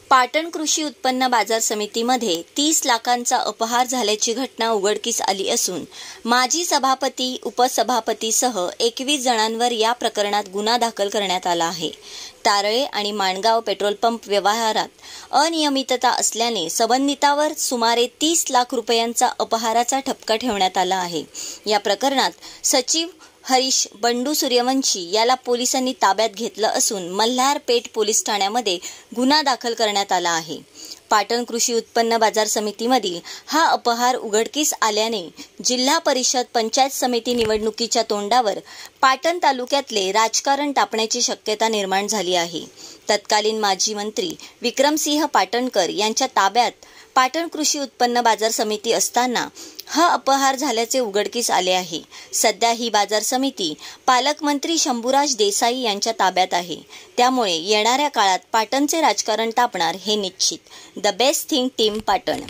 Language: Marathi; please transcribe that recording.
पाटण कृषी उत्पन्न बाजार समितीमध्ये 30 लाखांचा अपहार झाल्याची घटना उघडकीस आली असून माजी सभापती, उपसभापतीसह 21 जणांवर या प्रकरणात गुन्हा दाखल करण्यात आला आहे। तारळे आणि माणगाव पेट्रोल पंप व्यवहारात अनियमितता असल्याने संबंधितावर सुमारे 30 लाख रुपयांचा अपहाराचा ठपका ठेवण्यात आला आहे। या प्रकरणात सचिव हरीश बंडू सूर्यवंशी याला पोलिसांनी ताब्यात घेतलं असून मल्हार पेठ पोलीस ठाण्यामध्ये गुन्हा दाखल करण्यात आला आहे। पाटण कृषी उत्पन्न बाजार समितीमधील हा अपहार उघडकीस आल्याने जिल्हा परिषद पंचायत समिती निवडणुकीच्या तोंडावर पाटण तालुक्यातले राजकारण तापण्याची शक्यता निर्माण झाली आहे। तत्कालीन माजी मंत्री विक्रमसिंह पाटणकर यांच्या ताब्यात पाटण कृषी उत्पन्न बाजार समिती असताना हा अपहार झाल्याचे उघडकीस आले आहे। सध्या ही बाजार समिती पालकमंत्री शंभूराज देसाई यांच्या ताब्यात आहे। त्यामुळे येणाऱ्या काळात पाटणचे राजकारण तापणार हे निश्चित। The best thing team Patan.